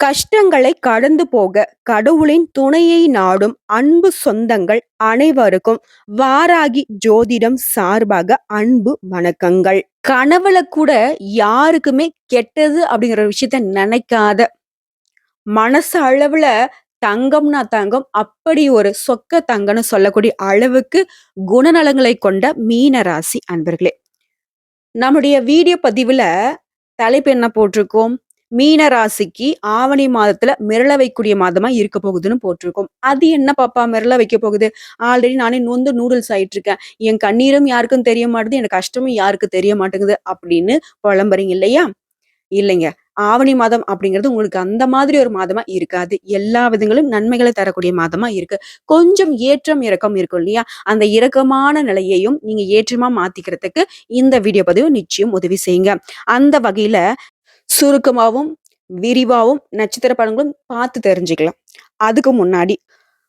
கஷ்டங்களை கடந்து போக கடவுளின் துணையை நாடும் அன்பு சொந்தங்கள் அனைவருக்கும் வாராகி ஜோதிடம் சார்பாக அன்பு வணக்கங்கள். கனவுல கூட யாருக்குமே கெட்டது அப்படிங்கிற ஒரு விஷயத்த நினைக்காத மனசு அளவுல தங்கம்னா தங்கம் அப்படி ஒரு சொக்க தங்கம்னு சொல்லக்கூடிய அளவுக்கு குணநலங்களை கொண்ட மீன ராசி அன்பர்களே. நம்முடைய வீடியோ பதிவுல தலைப்பு என்ன போட்டிருக்கோம்? மீன ராசிக்கு ஆவணி மாதத்துல மிரள வைக்கக்கூடிய மாதமா இருக்க போகுதுன்னு போட்டிருக்கோம். அது என்ன பாப்பா மிரள வைக்க போகுது? ஆல்ரெடி நானே நொந்து நூடுல்ஸ் ஆயிட்டு இருக்கேன். என் கண்ணீரும் யாருக்கும் தெரிய மாட்டுது, எனக்கு கஷ்டமும் யாருக்கு தெரிய மாட்டேங்குது அப்படின்னு புலம்புறீங்க இல்லையா? இல்லைங்க. ஆவணி மாதம் அப்படிங்கிறது உங்களுக்கு அந்த மாதிரி ஒரு மாதமா இருக்காது. எல்லா விதங்களும் நன்மைகளை தரக்கூடிய மாதமா இருக்கு. கொஞ்சம் ஏற்றம், இறக்கம் இருக்கும் இல்லையா? அந்த இறக்கமான நிலையையும் நீங்க ஏற்றமா மாத்திக்கிறதுக்கு இந்த வீடியோ பதிவு நிச்சயம் உதவி செய்யுங்க. அந்த வகையில சுருக்கமாவும், விரிவாவும் நட்சத்திர பலன்களும் பார்த்து தெரிஞ்சுக்கலாம். அதுக்கு முன்னாடி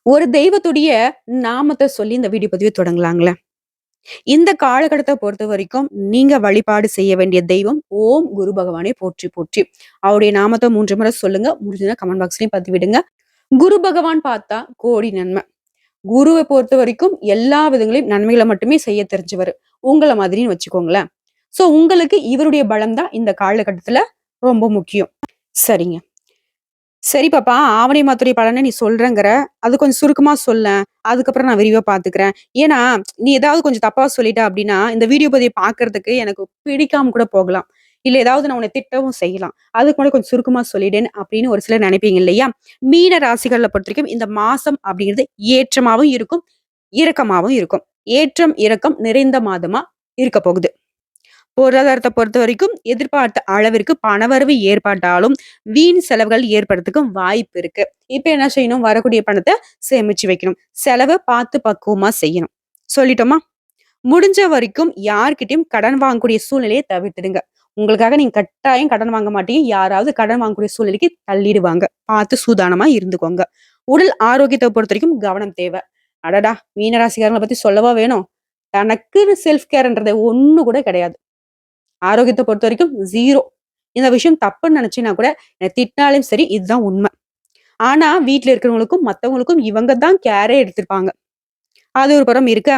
ஒரு தெய்வத்துடைய நாமத்த சொல்லி இந்த வீடியோ பதிவு தொடங்கலாங்களேன். இந்த காலகட்டத்த பொறுத்தவரைக்கும் நீங்க வழிபாடு செய்ய வேண்டிய தெய்வம் ஓம் குரு பகவானே போற்றி போற்றி. அவருடைய நாமத்த 3 முறை சொல்லுங்க. முடிஞ்சதுன்னா கமெண்ட் பாக்ஸ்லயும் பதிவிடுங்க. குரு பகவான் பார்த்தா கோடி நன்மை. குருவ பொறுத்தவரைக்கும் எல்லா விதங்களையும் நன்மைகள மட்டுமே செய்ய தெரிஞ்சவரு. உங்கள மாதிரின்னு வச்சுக்கோங்களேன். சோ உங்களுக்கு இவருடைய பலம் தான் இந்த காலகட்டத்துல ரொம்ப முக்கியம். சரிங்க. சரி பாப்பா, ஆவணி மாத்துரை பலன நீ சொல்றேங்கிற. அது கொஞ்சம் சுருக்கமா சொல்லேன். அதுக்கப்புறம் நான் விரிவா பாத்துக்கிறேன். ஏன்னா, நீ ஏதாவது கொஞ்சம் தப்பா சொல்லிட்ட அப்டின்னா, இந்த வீடியோ பதிவ பாக்குறதுக்கு எனக்கு பிடிக்காம கூட போகலாம். இல்ல ஏதாவது நான் உன்ன திட்டவும் செய்யலாம். அதுக்கு முன்னாடி கொஞ்சம் சுருக்கமா சொல்லிடேன் அப்படின்னு ஒரு சிலர் நினைப்பீங்க இல்லையா? மீன ராசிகள பொறுத்தவரைக்கும் இந்த மாசம் அப்படிங்கிறது ஏற்றமாவும் இருக்கும், இறக்கமாவும் இருக்கும். ஏற்றம், இறக்கம் நிறைந்த மாதமா இருக்க போகுது. பொருளாதாரத்த பொறுத்தவரைக்கும் எதிர்பார்த்த அளவிற்கு பணவரவு ஏற்பட்டாலும், வீண் செலவுகள் ஏற்படுறதுக்கும் வாய்ப்பு இருக்கு. இப்ப என்ன செய்யணும்? வரக்கூடிய பணத்த சேமிச்சு வைக்கணும். செலவ பார்த்து பக்குவமா செய்யணும். சொல்லிட்டோமா? முடிஞ்ச வரைக்கும் யார்கிட்டயும் கடன் வாங்கக்கூடிய சூழ்நிலையை தவிர்த்துடுங்க. உங்களுக்காக நீங்க கட்டாயம் கடன் வாங்க மாட்டீங்க. யாராவது கடன் வாங்கக்கூடிய சூழ்நிலைக்கு தள்ளிடுவாங்க. பார்த்து சூதானமா இருந்துக்கோங்க. உடல் ஆரோக்கியத்த பொறுத்தவரைக்கும் கவனம் தேவை. அடடா! மீனராசிக்காரங்கள பத்தி சொல்லவா வேணும்? தனக்குன்னு செல்ஃப் கேர்ன்றது ஒண்ணு கூட கிடையாது. ஆரோக்கியத்த பொறுத்தவரைக்கும் 0. இந்த விஷயம் தப்புன்னு நினைச்சீங்கன்னா கூட என்ன திட்டினாலும் சரி, இதுதான் உண்மை. ஆனா வீட்ல இருக்கிறவங்களுக்கும், மத்தவங்களுக்கும் இவங்க தான் கேரே எடுத்திருப்பாங்க. அது ஒரு புறம் இருக்க,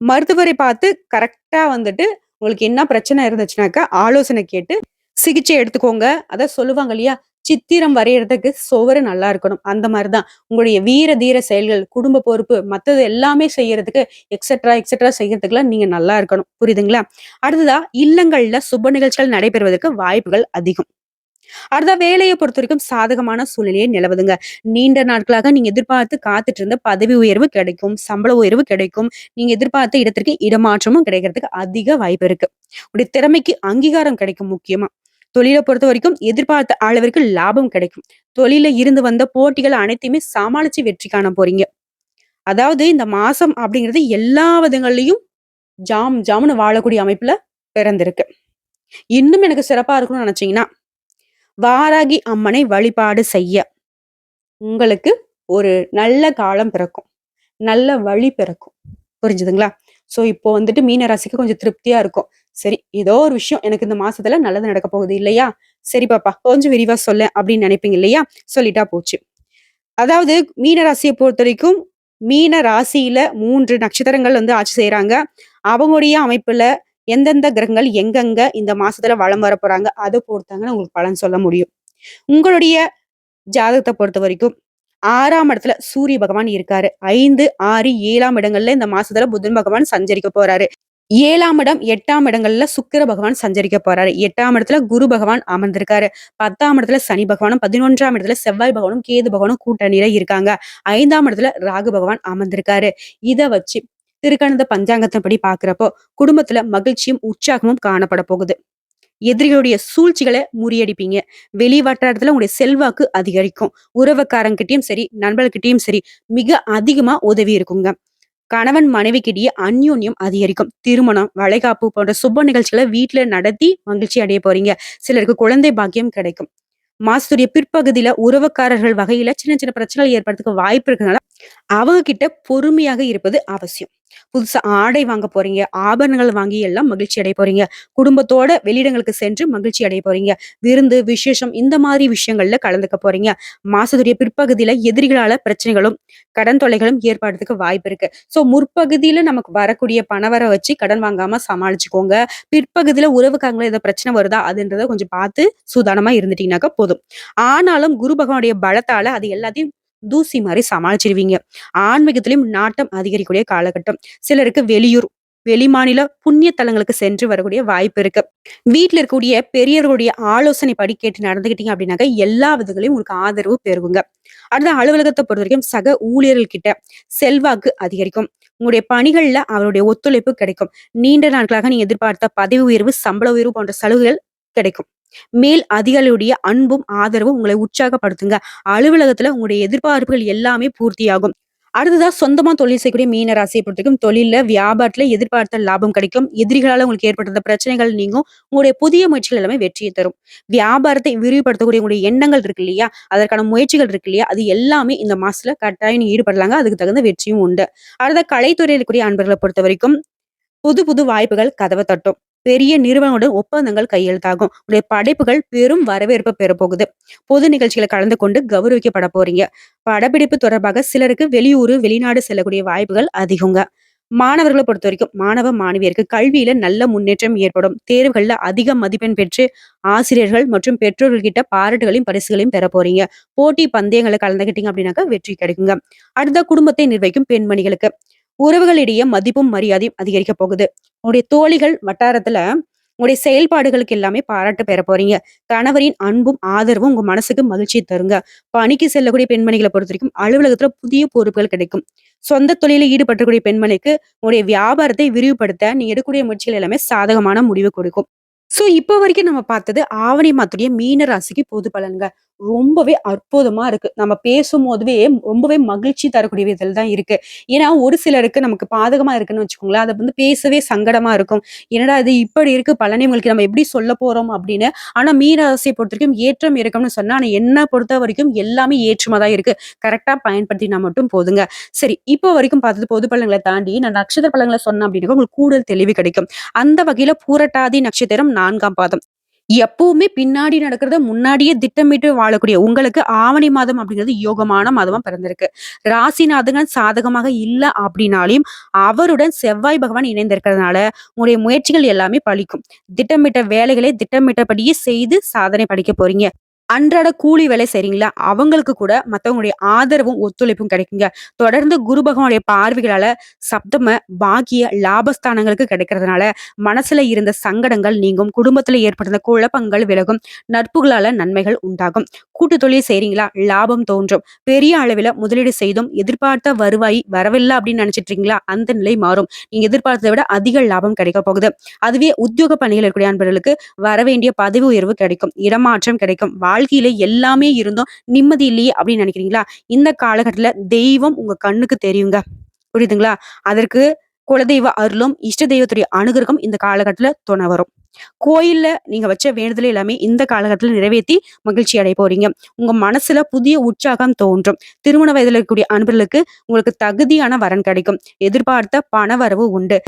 மருத்துவரை பார்த்து கரெக்ட்டா வந்துட்டு உங்களுக்கு என்ன பிரச்சனை இருந்துச்சுனாக்கா, ஆலோசனை கேட்டு சிகிச்சை எடுத்துக்கோங்க. அதான் சொல்லுவாங்க இல்லையா? சித்திரம் வரையறதுக்கு சுவரு நல்லா இருக்கணும். அந்த மாரி தான். உங்களுடைய வீர, தீர செயல்கள், குடும்ப பொறுப்பு, மத்தது எல்லாமே செய்யறதுக்கு எக்ஸெட்ரா செய்யறதுக்குலாம் நீங்க நல்லா இருக்கணும். புரியுதுங்களா? அடுத்ததா இல்லங்கள்ல சுப நிகழ்ச்சிகள் நடைபெறுவதற்கு வாய்ப்புகள் அதிகம். அடுத்ததா வேலைய பொறுத்தவரைக்கும் சாதகமான சூழ்நிலையே நிலவுதுங்க. நீண்ட நாட்களாக நீங்க எதிர்பார்த்து காத்துட்டு இருந்த பதவி உயர்வு கிடைக்கும், சம்பள உயர்வு கிடைக்கும். நீங்க எதிர்பார்த்த இடத்திற்கு இடமாற்றமும் கிடைக்கிறதுக்கு அதிக வாய்ப்பு இருக்கு. உங்களுடைய திறமைக்கு அங்கீகாரம் கிடைக்கும் முக்கியமா. தொழில பொறுத்தவரைக்கும் எதிர்பார்த்த அளவிற்கு லாபம் கிடைக்கும். தொழில்ல இருந்து வந்த போட்டிகள் அனைத்தையுமே சமாளிச்சு வெற்றி காண போறீங்க. அதாவது இந்த மாசம் அப்படிங்கிறது எல்லா விதங்கள்லயும் ஜாம்னு வாழக்கூடிய அமைப்புல பிறந்திருக்கு. இன்னும் எனக்கு சிறப்பா இருக்கணும்னு நினைச்சீங்கன்னா வாராகி அம்மனை வழிபாடு செய்ய உங்களுக்கு ஒரு நல்ல காலம் பிறக்கும். நல்ல வழி பிறக்கும். புரிஞ்சுதுங்களா? சோ இப்போ வந்துட்டு மீன ராசிக்கு கொஞ்சம் திருப்தியா இருக்கும். சரி, ஏதோ ஒரு விஷயம் எனக்கு இந்த மாசத்துல நல்லது நடக்க போகுது இல்லையா? சரி பாப்பா, கொஞ்சம் விரிவா சொல்லேன் அப்படின்னு நினைப்பீங்க இல்லையா? சொல்லிட்டா போச்சு. அதாவது மீன ராசிய பொறுத்தவரைக்கும், மீன ராசியில 3 நட்சத்திரங்கள் வந்து ஆட்சி செய்றாங்க. அவங்களுடைய அமைப்புல எந்தெந்த கிரகங்கள் எங்கெங்க இந்த மாசத்துல வலம் வரப்போறாங்க, அத பொறுத்தாங்கன்னு உங்களுக்கு பலன் சொல்ல முடியும். உங்களுடைய ஜாதகத்த பொறுத்தவரைக்கும் 6ஆம் இடத்துல சூரிய பகவான் இருக்காரு. 5, 6, 7ஆம் இடங்கள்ல இந்த மாசத்துல புதன் பகவான் சஞ்சரிக்க போறாரு. 7ஆம் இடம், 8ஆம் இடங்கள்ல சுக்கிர பகவான் சஞ்சரிக்க போறாரு. 8ஆம் இடத்துல குரு பகவான் அமர்ந்திருக்காரு. 10ஆம் இடத்துல சனி பகவானும், 11ஆம் இடத்துல செவ்வாய் பகவானும், கேது பகவானும் கூட்டணியில இருக்காங்க. 5ஆம் இடத்துல ராகு பகவான் அமர்ந்திருக்காரு. இத வச்சு திருக்கணித பஞ்சாங்கத்தின்படி பார்க்கிறப்போ, குடும்பத்துல மகிழ்ச்சியும், உற்சாகமும் காணப்பட போகுது. எதிரிகளுடைய சூழ்ச்சிகள முறியடிப்பீங்க. வெளி வட்டாரத்துல உங்களுடைய செல்வாக்கு அதிகரிக்கும். உறவுக்காரங்கிட்டயும் சரி, நண்பர்கிட்டயும் சரி, மிக அதிகமா உதவி இருக்குங்க. கணவன் மனைவிக்கிடையே அந்யோன்யம் அதிகரிக்கும். திருமணம், வளைகாப்பு போன்ற சுப நிகழ்ச்சிகளை வீட்ல நடத்தி மகிழ்ச்சி அடைய போறீங்க. சிலருக்கு குழந்தை பாக்கியம் கிடைக்கும். மாசத்துடைய பிற்பகுதியில உறவுக்காரர்கள் வகையில சின்ன சின்ன பிரச்சனைகள் ஏற்படுறதுக்கு வாய்ப்பு இருக்கிறதுனால அவங்க கிட்ட பொறுமையாக இருப்பது அவசியம். புதுசா ஆடை வாங்க போறீங்க. ஆபரணங்கள் வாங்கி எல்லாம் மகிழ்ச்சி அடைய போறீங்க. குடும்பத்தோட வெளியிடங்களுக்கு சென்று மகிழ்ச்சி அடைய போறீங்க. விருந்து, விசேஷம் இந்த மாரி விஷயங்கள்ல கலந்துக்க போறீங்க. மாசத்துடைய பிற்பகுதியில எதிரிகளால பிரச்சனைகளும், கடன் தொல்லைகளும் ஏற்படுறதுக்கு வாய்ப்பு இருக்கு. முற்பகுதியில நமக்கு வரக்கூடிய பணவர வச்சு கடன் வாங்காம சமாளிச்சுக்கோங்க. பிற்பகுதியில உறவுக்காரங்கள ஏதோ பிரச்சனை வருதா? அதுன்றத கொஞ்சம் பார்த்து சூதானமா இருந்துட்டீங்கனாக்கா போதும். ஆனாலும் குரு பகவானுடைய பலத்தால அது எல்லாத்தையும் தூசி மாரி சமாளிச்சிருவீங்க. ஆன்மீகத்திலும் நாட்டம் அதிகரிக்கக்கூடிய காலகட்டம். சிலருக்கு வெளியூர், வெளிமாநில புண்ணிய தலங்களுக்கு சென்று வரக்கூடிய வாய்ப்பு இருக்கு. வீட்ல இருக்கக்கூடிய பெரியவர்களுடைய ஆலோசனைப்படி கேட்டு நடந்துக்கிட்டீங்க அப்படின்னாக்க எல்லா விதங்களையும் உங்களுக்கு ஆதரவு பெருகுங்க. அடுத்த அலுவலகத்தை பொறுத்தவரைக்கும் சக ஊழியர்கள் கிட்ட செல்வாக்கு அதிகரிக்கும். உங்களுடைய பணிகள்ல அவருடைய ஒத்துழைப்பு கிடைக்கும். நீண்ட நாட்களாக நீங்க எதிர்பார்த்த பதவி உயர்வு, சம்பள உயர்வு போன்ற சலுகைகள் கிடைக்கும். மேல் அதிகாரியுடைய அன்பும் ஆதரவும் உங்களை உற்சாகப்படுத்துங்க. அலுவலகத்துல உங்களுடைய எதிர்பார்ப்புகள் எல்லாமே பூர்த்தியாகும். அடுத்ததா சொந்தமா தொழில் செய்யக்கூடிய மீன ராசியை பொறுத்தவரைக்கும் தொழில்ல, வியாபாரத்துல எதிர்பார்த்த லாபம் கிடைக்கும். எதிரிகளால உங்களுக்கு ஏற்பட்டிருந்த பிரச்சனைகள் நீங்கும். உங்களுடைய புதிய முயற்சிகள் எல்லாமே வெற்றியை தரும். வியாபாரத்தை விரிவுபடுத்தக்கூடிய உங்களுடைய எண்ணங்கள் இருக்கு இல்லையா? அதற்கான முயற்சிகள் இருக்கு இல்லையா? அது எல்லாமே இந்த மாசத்துல கட்டாயம் நீங்க ஈடுபடலாங்க. அதுக்கு தகுந்த வெற்றியும் உண்டு. அடுத்த கலைத்துறையில் இருக்கக்கூடிய அன்பர்களை பொறுத்தவரைக்கும் புது புது வாய்ப்புகள் கதவை தட்டும். பெரிய நிறுவனங்களுடன் ஒப்பந்தங்கள் கையெழுத்தாகும். உடைய படைப்புகள் பெரும் வரவேற்பை பெற போகுது. பொது நிகழ்ச்சிகளை கலந்து கொண்டு கௌரவிக்கப்பட போறீங்க. படப்பிடிப்பு தொடர்பாக சிலருக்கு வெளியூரு, வெளிநாடு செல்லக்கூடிய வாய்ப்புகள் அதிகங்க. மாணவர்களை பொறுத்த வரைக்கும் மாணவ மாணவியருக்கு கல்வியில நல்ல முன்னேற்றம் ஏற்படும். தேர்வுகள்ல அதிக மதிப்பெண் பெற்று ஆசிரியர்கள் மற்றும் பெற்றோர்கள் கிட்ட பாராட்டுகளையும் பரிசுகளையும் பெற போறீங்க. போட்டி பந்தயங்களை கலந்துகிட்டீங்க அப்படின்னாக்கா வெற்றி கிடைக்குங்க. அடுத்த குடும்பத்தை நிர்வகிக்கும் பெண்மணிகளுக்கு உறவுகளிடையே மதிப்பும் மரியாதையும் அதிகரிக்க போகுது. உங்களுடைய தோழிகள் வட்டாரத்துல உங்களுடைய செயல்பாடுகளுக்கு எல்லாமே பாராட்டு பெற போறீங்க. கணவரின் அன்பும் ஆதரவும் உங்க மனசுக்கு மகிழ்ச்சியை தருங்க. பணிக்கு செல்லக்கூடிய பெண்மணிகளை பொறுத்த வரைக்கும் அலுவலகத்துல புதிய பொறுப்புகள் கிடைக்கும். சொந்த தொழிலில் ஈடுபட்டக்கூடிய பெண்மணிக்கு உங்களுடைய வியாபாரத்தை விரிவுபடுத்த நீங்க எடுக்கக்கூடிய முயற்சிகள் எல்லாமே சாதகமான முடிவு கொடுக்கும். இப்ப வரைக்கும் நம்ம பார்த்தது ஆவணி மாதத்துடைய மீன ராசிக்கு பொது பலன்க. ரொம்பவே அற்புதமா இருக்கு. நம்ம பேசும்போதுவே ரொம்பவே மகிழ்ச்சி தரக்கூடிய விதத்துல தான் இருக்கு. ஏன்னா, ஒரு சிலருக்கு நமக்கு பாதகமா இருக்குன்னு வச்சுக்கோங்களேன். அத வந்து பேசவே சங்கடமா இருக்கும். என்னடா இது இப்படி இருக்கு பலனை உங்களுக்கு நம்ம எப்படி சொல்ல போறோம் அப்படின்னு. ஆனா மீன ராசியை பொறுத்தவரைக்கும் ஏற்றம் இறக்கம்னு சொன்னா, ஆனா என்ன பொறுத்த வரைக்கும் எல்லாமே ஏற்றமா தான் இருக்கு. கரெக்ட்டா பயன்படுத்தினா மட்டும் போதுங்க. சரி, இப்போ வரைக்கும் பார்த்தது பொது பலன்கள தாண்டி நான் நட்சத்திர பலன்கள சொன்னேன் அப்படின்னா உங்களுக்கு கூடுதல் தெளிவு கிடைக்கும். அந்த வகையில பூரட்டாதி நட்சத்திரம் 4ஆம் பாதம். எப்பவுமே பின்னாடி நடக்கிறத முன்னாடியே திட்டமிட்டு வாழக்கூடிய உங்களுக்கு ஆவணி மாதம் அப்படிங்கிறது யோகமான மாதமா பிறந்திருக்கு. ராசிநாதன் சாதகமாக இல்ல அப்படின்னாலையும் அவருடன் செவ்வாய் பகவான் இணைந்திருக்கிறதுனால உங்களுடைய முயற்சிகள் எல்லாமே பலிக்கும். திட்டமிட்ட வேலைகளை திட்டமிட்டபடியே செய்து சாதனை படைக்க போறீங்க. அன்றாட கூலி வேலை செய்றீங்களா? அவங்களுக்கு கூட மத்தவங்களுடைய ஆதரவும், ஒத்துழைப்பும் கிடைக்குங்க. தொடர்ந்து குரு பகவானுடைய பார்வைகளால சப்தம, பாக்கிய, லாபஸ்தானங்களுக்கு கிடைக்கிறதுனால, மனசுல இருந்த சங்கடங்கள் நீங்கும். குடும்பத்துல ஏற்பட்டிருந்த குழப்பங்கள் விலகும். நட்புகளால நன்மைகள் உண்டாகும். கூட்டு தொழில் செய்றீங்களா? லாபம் தோன்றும். பெரிய அளவில முதலீடு செய்தும் எதிர்பார்த்த வருவாய் வரவில்லை அப்படின்னு நினைச்சிட்டு இருக்கீங்களா? அந்த நிலை மாறும். நீங்க எதிர்பார்த்ததை விட அதிக லாபம் கிடைக்க போகுது. அதுவே உத்தியோக பணிகள் இருக்கக்கூடிய அன்பர்களுக்கு வரவேண்டிய பதவி உயர்வு கிடைக்கும். இடமாற்றம் கிடைக்கும். வாழ்க்கையில எல்லாமே இருந்தும் நிம்மதி இல்லையே அப்படின்னு நினைக்கிறீங்களா? இந்த காலகட்டத்துல தெய்வம் உங்க கண்ணுக்கு தெரியுங்க. புரியுதுங்களா? அதற்கு குலதெய்வ அருளும், இஷ்ட தெய்வத்துடைய அனுகிரகம் இந்த காலகட்டத்துல துணை வரும். கோயில்ல நீங்க வச்ச வேண்டுதல் எல்லாமே இந்த காலகட்டத்துல நிறைவேத்தி மகிழ்ச்சி அடைய போறீங்க. உங்க மனசுல புதிய உற்சாகம் தோன்றும். திருமண வயதுல இருக்கக்கூடிய அன்பர்களுக்கு உங்களுக்கு தகுதியான வரன் கிடைக்கும். எதிர்பார்த்த பண வரவு உண்டு.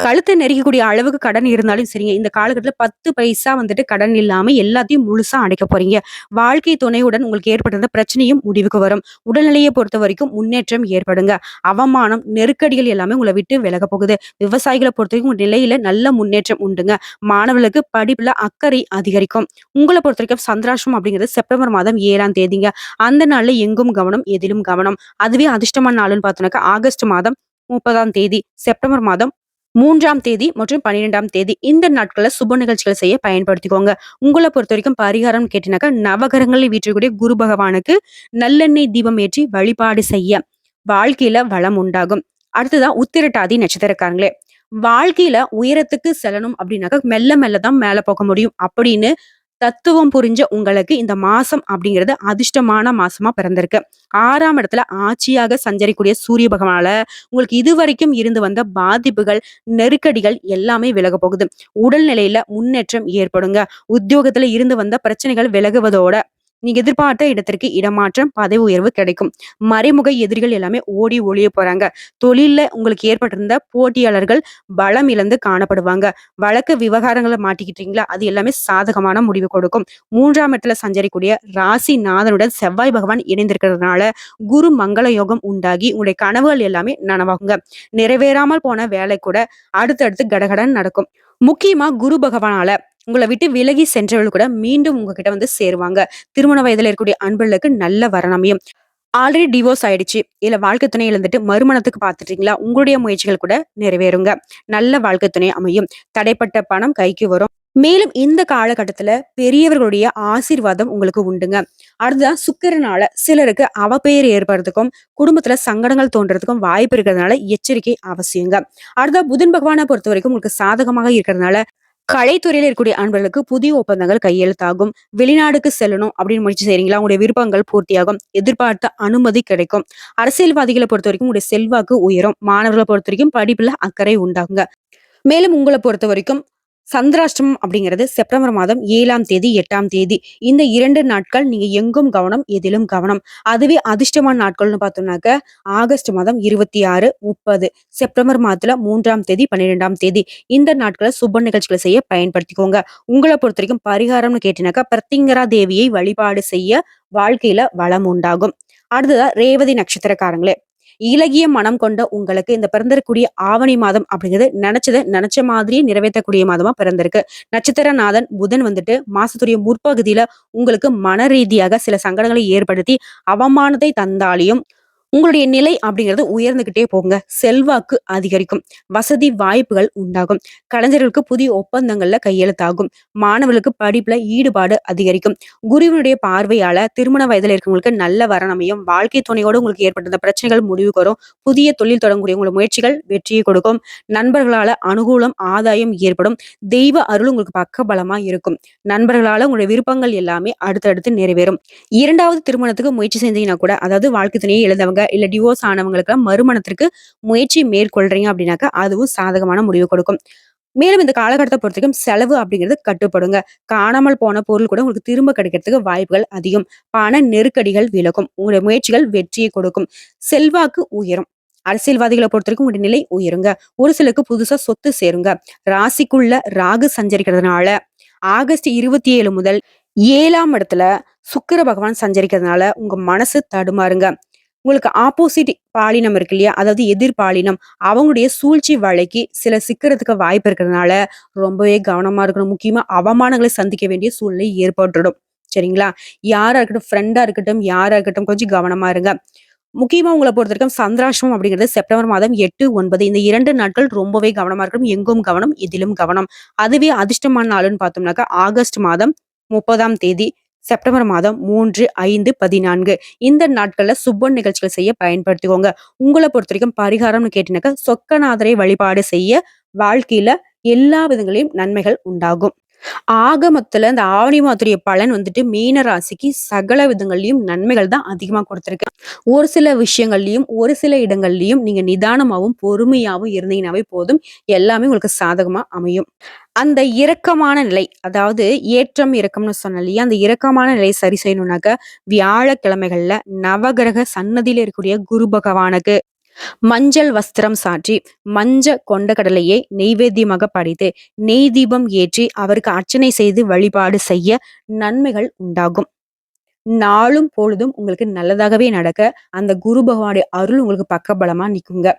கழுத்த நெரிக்கக்கூடிய அளவுக்கு கடன் இருந்தாலும் சரிங்க. இந்த காலகட்டத்துல 10 பைசா வந்துட்டு கடன் இல்லாம எல்லாத்தையும் முழுசா அடைக்க போறீங்க. வாழ்க்கை துணையுடன் உங்களுக்கு ஏற்பட்டிருந்த பிரச்சனையும் முடிவுக்கு வரும். உடல்நிலையை பொறுத்தவரைக்கும் முன்னேற்றம் ஏற்படுங்க. அவமானம், நெருக்கடிகள் எல்லாமே உங்கள விட்டு விலகப் போகுது. விவசாயிகள பொறுத்தவரைக்கும் உங்க நிலையில நல்ல முன்னேற்றம் உண்டுங்க. மாணவர்களுக்கு படிப்புல அக்கறை அதிகரிக்கும். உங்கள பொறுத்தவரைக்கும் சந்திராஷ்டமம் அப்படிங்கிறது செப்டம்பர் மாதம் 7ஆம் தேதிங்க. அந்த நாள்ல எங்கும் கவனம், எதிலும் கவனம். அதுவே அதிர்ஷ்டமான நாளுன்னு பார்த்தோம்னாக்கா ஆகஸ்ட் மாதம் 30ஆம் தேதி, செப்டம்பர் மாதம் 3ஆம் தேதி மற்றும் 12ஆம் தேதி இந்த நாட்கள்ல சுப நிகழ்ச்சிகள் செய்ய பயன்படுத்திக்கோங்க. உங்கள பொறுத்தவரைக்கும் பரிகாரம் கேட்டீங்கன்னாக்கா நவகிரகங்களில் வீற்றக்கூடிய குரு பகவானுக்கு நல்லெண்ணெய் தீபம் ஏற்றி வழிபாடு செய்ய வாழ்க்கையில வளம் உண்டாகும். அடுத்ததா உத்திரட்டாதி நட்சத்திரக்காரங்களே, வாழ்க்கையில உயரத்துக்கு செல்லணும் அப்படின்னாக்கா மெல்ல மெல்ல தான் மேல போக முடியும் அப்படின்னு தத்துவம் புரிஞ்ச உங்களுக்கு இந்த மாசம் அப்படிங்கிறது அதிர்ஷ்டமான மாசமா பிறந்திருக்கு. 6ஆம் இடத்துல ஆட்சியாக சஞ்சரிக்கூடிய சூரிய பகவானால உங்களுக்கு இதுவரைக்கும் இருந்து வந்த பாதிப்புகள், நெருக்கடிகள் எல்லாமே விலக போகுது. உடல்நிலையில முன்னேற்றம் ஏற்படுங்க. உத்தியோகத்துல இருந்து வந்த பிரச்சனைகள் விலகுவதோட நீங்க எதிர்பார்த்த இடத்திற்கு இடமாற்றம், பதவி உயர்வு கிடைக்கும். மறைமுக எதிரிகள் எல்லாமே ஓடி ஒளிய போறாங்க. தொழில்ல உங்களுக்கு ஏற்பட்டிருந்த போட்டியாளர்கள் பலம் இழந்து காணப்படுவாங்க. வழக்கு விவகாரங்கள மாட்டிக்கிட்டீங்களா? அது எல்லாமே சாதகமான முடிவு கொடுக்கும். 3ஆம் இடத்துல சஞ்சரிக்கூடிய ராசிநாதனுடன் செவ்வாய் பகவான் இணைந்திருக்கிறதுனால குரு மங்கள யோகம் உண்டாகி உங்களுடைய கனவுகள் எல்லாமே நனவாகுங்க. நிறைவேறாமல் போன வேலை கூட அடுத்தடுத்து கடகடன்னு நடக்கும். முக்கியமா குரு பகவானால உங்கள விட்டு விலகி சென்றவர்கள் கூட மீண்டும் உங்ககிட்ட வந்து சேருவாங்க. திருமண வயதுல இருக்கக்கூடிய அன்பர்களுக்கு நல்ல வரன் அமையும். ஆல்ரெடி டிவோர்ஸ் ஆயிடுச்சு. இல்ல வாழ்க்கை துணை இழந்துட்டு மறுமணத்துக்கு பார்த்துட்டீங்களா? உங்களுடைய முயற்சிகள் கூட நிறைவேறுங்க. நல்ல வாழ்க்கை துணை அமையும். தடைப்பட்ட பணம் கைக்கு வரும். மேலும் இந்த காலகட்டத்துல பெரியவர்களுடைய ஆசீர்வாதம் உங்களுக்கு உண்டுங்க. அடுத்ததா சுக்கிரனால சிலருக்கு அவப்பெயர் ஏற்படுறதுக்கும், குடும்பத்துல சங்கடங்கள் தோன்றதுக்கும் வாய்ப்பு இருக்கிறதுனால எச்சரிக்கை அவசியங்க. அடுத்ததா புதன் பகவானை பொறுத்தவரைக்கும் உங்களுக்கு சாதகமாக இருக்கிறதுனால கலைத்துறையில இருக்கக்கூடிய அன்பர்களுக்கு புதிய ஒப்பந்தங்கள் கையெழுத்தாகும். வெளிநாடுக்கு செல்லணும் அப்படின்னு முயற்சி செய்றீங்களா? உங்களுடைய விருப்பங்கள் பூர்த்தியாகும். எதிர்பார்த்த அனுமதி கிடைக்கும். அரசியல்வாதிகளை பொறுத்த வரைக்கும் உங்களுடைய செல்வாக்கு உயரும். மாணவர்களை பொறுத்த வரைக்கும் படிப்புல அக்கறை உண்டாகுங்க. மேலும் உங்கள பொறுத்தவரைக்கும் சந்திராஷ்டமம் அப்படிங்கிறது செப்டம்பர் மாதம் 7ஆம் தேதி, 8ஆம் தேதி. இந்த 2 நாட்கள் நீங்க எங்கும் கவனம், எதிலும் கவனம். அதுவே அதிர்ஷ்டமான நாட்கள்னு பார்த்தோம்னாக்க, ஆகஸ்ட் மாதம் 26, 30, செப்டம்பர் மாதத்துல 3ஆம் தேதி, 12ஆம் தேதி. இந்த நாட்கள சுப நிகழ்ச்சிகளை செய்ய பயன்படுத்திக்கோங்க. உங்கள பொறுத்தவரைக்கும் பரிகாரம்னு கேட்டீங்கன்னாக்கா, பிரத்திங்கரா தேவியை வழிபாடு செய்ய வாழ்க்கையில வளம் உண்டாகும். அடுத்ததா ரேவதி நட்சத்திரக்காரங்களே, இளகிய மனம் கொண்ட உங்களுக்கு இந்த பிறந்திருக்கக்கூடிய ஆவணி மாதம் அப்படிங்கிறது நினைச்சதை நினைச்ச மாதிரியே நிறைவேற்றக்கூடிய மாதமா பிறந்திருக்கு. நட்சத்திரநாதன் புதன் வந்துட்டு மாசத்துடைய முற்பகுதியில உங்களுக்கு மன ரீதியாக சில சங்கடங்களை ஏற்படுத்தி அவமானத்தை தந்தாலையும் உங்களுடைய நிலை அப்படிங்கிறது உயர்ந்துகிட்டே போங்க. செல்வாக்கு அதிகரிக்கும். வசதி வாய்ப்புகள் உண்டாகும். கலைஞர்களுக்கு புதிய ஒப்பந்தங்கள்ல கையெழுத்தாகும். மாணவர்களுக்கு படிப்புல ஈடுபாடு அதிகரிக்கும். குருவினுடைய பார்வையால திருமண வயதுல இருக்கவங்களுக்கு நல்ல வரன் அமையும். வாழ்க்கை துணையோடு உங்களுக்கு ஏற்பட்டிருந்த பிரச்சனைகள் முடிவுக்கு வரும். புதிய தொழில் தொடங்கக்கூடிய உங்களோட முயற்சிகள் வெற்றியை கொடுக்கும். நண்பர்களால அனுகூலம், ஆதாயம் ஏற்படும். தெய்வ அருள் உங்களுக்கு பக்கபலமா இருக்கும். நண்பர்களால உங்களுடைய விருப்பங்கள் எல்லாமே அடுத்தடுத்து நிறைவேறும். 2வது திருமணத்துக்கு முயற்சி செஞ்சீங்கன்னா கூட, அதாவது வாழ்க்கை துணையை இழந்தவங்க இல்ல டிவோர்ஸ் ஆனவங்களுக்கு மறுமணத்திற்கு முயற்சி மேற்கொள்றீங்க அப்படின்னாக்கா அதுவும் சாதகமான முடிவு கொடுக்கும். மேலும் இந்த காலகட்டத்தை பொறுத்தவரைக்கும் செலவு அப்படிங்கிறது கட்டுப்படுங்க. காணாமல் போன பொருள் கூட உங்களுக்கு திரும்ப கிடைக்கிறதுக்கு வாய்ப்புகள் அதிகம். பண நெருக்கடிகள் விலகும். உங்களுடைய முயற்சிகள் வெற்றியை கொடுக்கும். செல்வாக்கு உயரும். அரசியல்வாதிகளை பொறுத்தவரைக்கும் உங்களுடைய நிலை உயருங்க. ஒரு சிலருக்கு புதுசா சொத்து சேருங்க. ராசிக்குள்ள ராகு சஞ்சரிக்கிறதுனால ஆகஸ்ட் 27 முதல் 7ஆம் இடத்துல சுக்கிர பகவான் சஞ்சரிக்கிறதுனால உங்க மனசு தடுமாறுங்க. உங்களுக்கு ஆப்போசிட் பாலினம் இருக்கு இல்லையா? அதாவது எதிர்பாலினம் அவங்களுடைய சூழ்ச்சி வலைக்கு சில சிக்கிறதுக்கு வாய்ப்பு இருக்கிறதுனால ரொம்பவே கவனமா இருக்கணும். முக்கியமா அவமானங்களை சந்திக்க வேண்டிய சூழ்நிலை ஏற்பட்டுடும். சரிங்களா? யாரா இருக்கட்டும், ஃப்ரெண்டா இருக்கட்டும், யாரா இருக்கட்டும் கொஞ்சம் கவனமா இருங்க. முக்கியமா உங்கள பொறுத்தவரைக்கும் சந்திராஷ்டமம் அப்படிங்கிறது செப்டம்பர் மாதம் 8, 9 இந்த 2 நாட்கள் ரொம்பவே கவனமா இருக்கணும். எங்கும் கவனம், எதிலும் கவனம். அதுவே அதிர்ஷ்டமான நாளுன்னு பார்த்தோம்னாக்கா ஆகஸ்ட் மாதம் 30ஆம் தேதி, செப்டம்பர் மாதம் 3, 5, 14 இந்த நாட்கள்ல சுப நிகழ்ச்சிகள் செய்ய பயன்படுத்திக்கோங்க. உங்கள பொறுத்தவரைக்கும் பரிகாரம்னு கேட்டீங்கன்னாக்கா சொக்கநாதரை வழிபாடு செய்ய வாழ்க்கையில எல்லா விதங்களையும் நன்மைகள் உண்டாகும். ஆகமத்துல இந்த ஆவணி மாதத்துடைய பலன் வந்துட்டு மீன ராசிக்கு சகல விதங்கள்லயும் நன்மைகள் தான் அதிகமா கொடுத்திருக்கு. ஒரு சில விஷயங்கள்லயும் ஒரு சில இடங்கள்லயும் நீங்க நிதானமாவும் பொறுமையாவும் இருந்தீங்கன்னாவே போதும். எல்லாமே உங்களுக்கு சாதகமா அமையும். அந்த இரக்கமான நிலை, அதாவது ஏற்றம் இறக்கம்னு சொன்ன இல்லையா? அந்த இரக்கமான நிலை சரி செய்யணும்னாக்க வியாழக்கிழமைகள்ல நவகிரக சன்னதியில இருக்கக்கூடிய குரு பகவானுக்கு மஞ்சள் வஸ்திரம் சாற்றி மஞ்ச கொண்ட கடலையை நெய்வேத்தியமாக படைத்து நெய் தீபம் ஏற்றி அவருக்கு அர்ச்சனை செய்து வழிபாடு செய்ய நன்மைகள் உண்டாகும். நாளும் பொழுதும் உங்களுக்கு நல்லதாகவே நடக்க அந்த குரு பகவானுடைய அருள் உங்களுக்கு பக்கபலமா நிக்குங்க.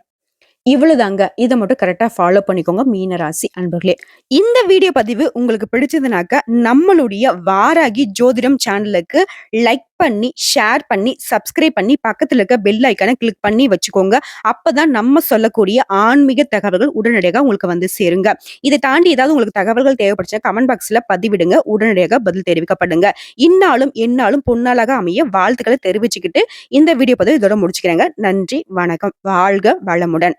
இவ்வளவுதாங்க. இத மட்டும் கரெக்ட்டா ஃபாலோ பண்ணிக்கோங்க மீனராசி அன்பர்களே. இந்த வீடியோ பதிவு உங்களுக்கு பிடிச்சதுனாக்க நம்மளுடைய வாராகி ஜோதிடம் சேனலுக்கு லைக் பண்ணி, ஷேர் பண்ணி, சப்ஸ்கிரைப் பண்ணி பக்கத்துல இருக்க பெல் ஐகான கிளிக் பண்ணி வச்சுக்கோங்க. அப்பதான் நம்ம சொல்லக்கூடிய ஆன்மீக தகவல்கள் உடனடியாக உங்களுக்கு வந்து சேருங்க. இதை தாண்டி ஏதாவது உங்களுக்கு தகவல்கள் தேவைப்படுச்சா கமெண்ட் பாக்ஸ்ல பதிவிடுங்க. உடனடியாக பதில் தெரிவிக்கப்படுங்க. இந்நாளும் எந்நாளும் பொன்னாளாக அமைய வாழ்த்துக்களை தெரிவிச்சுக்கிட்டு இந்த வீடியோ பதிவு இதோட முடிச்சுக்கிறேங்க. நன்றி, வணக்கம். வாழ்க வளமுடன்.